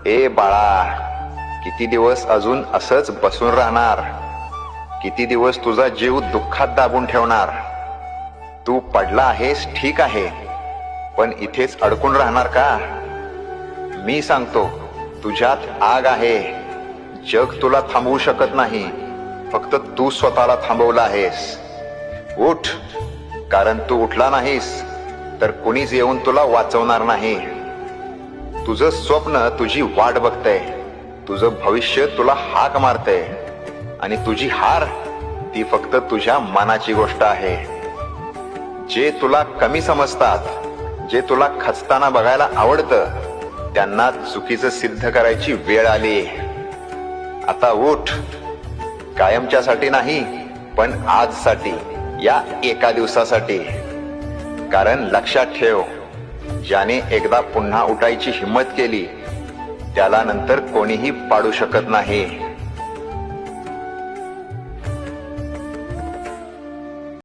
ए बाळा, किती दिवस अजून असंच बसून राहणार? किती दिवस तुझा जीव दुःखात दाबून ठेवणार? तू पडला आहेस ठीक आहे, पण इथेच अडकून राहणार का? मी सांगतो, तुझ्यात आग आहे. जग तुला थांबवू शकत नाही, फक्त तू स्वतःला थांबवला आहेस. उठ, कारण तू उठला नाहीस तर कुणीच येऊन तुला वाचवणार नाही. तुझं स्वप्न तुझी वाट बघतंय, तुझं भविष्य तुला हाक मारतंय, आणि तुझी हार ती फक्त तुझ्या मनाची गोष्ट आहे. जे तुला कमी समजतात, जे तुला खचताना बघायला आवडतं, त्यांना चुकीचं सिद्ध करायची वेळ आली. आता उठ, कायमच्यासाठी नाही, पण आजसाठी, या एका दिवसासाठी. कारण लक्षात ठेव, ज्याने एकदा पुन्हा उठायची हिम्मत केली त्याला नंतर कोणीही पाडू शकत नाही.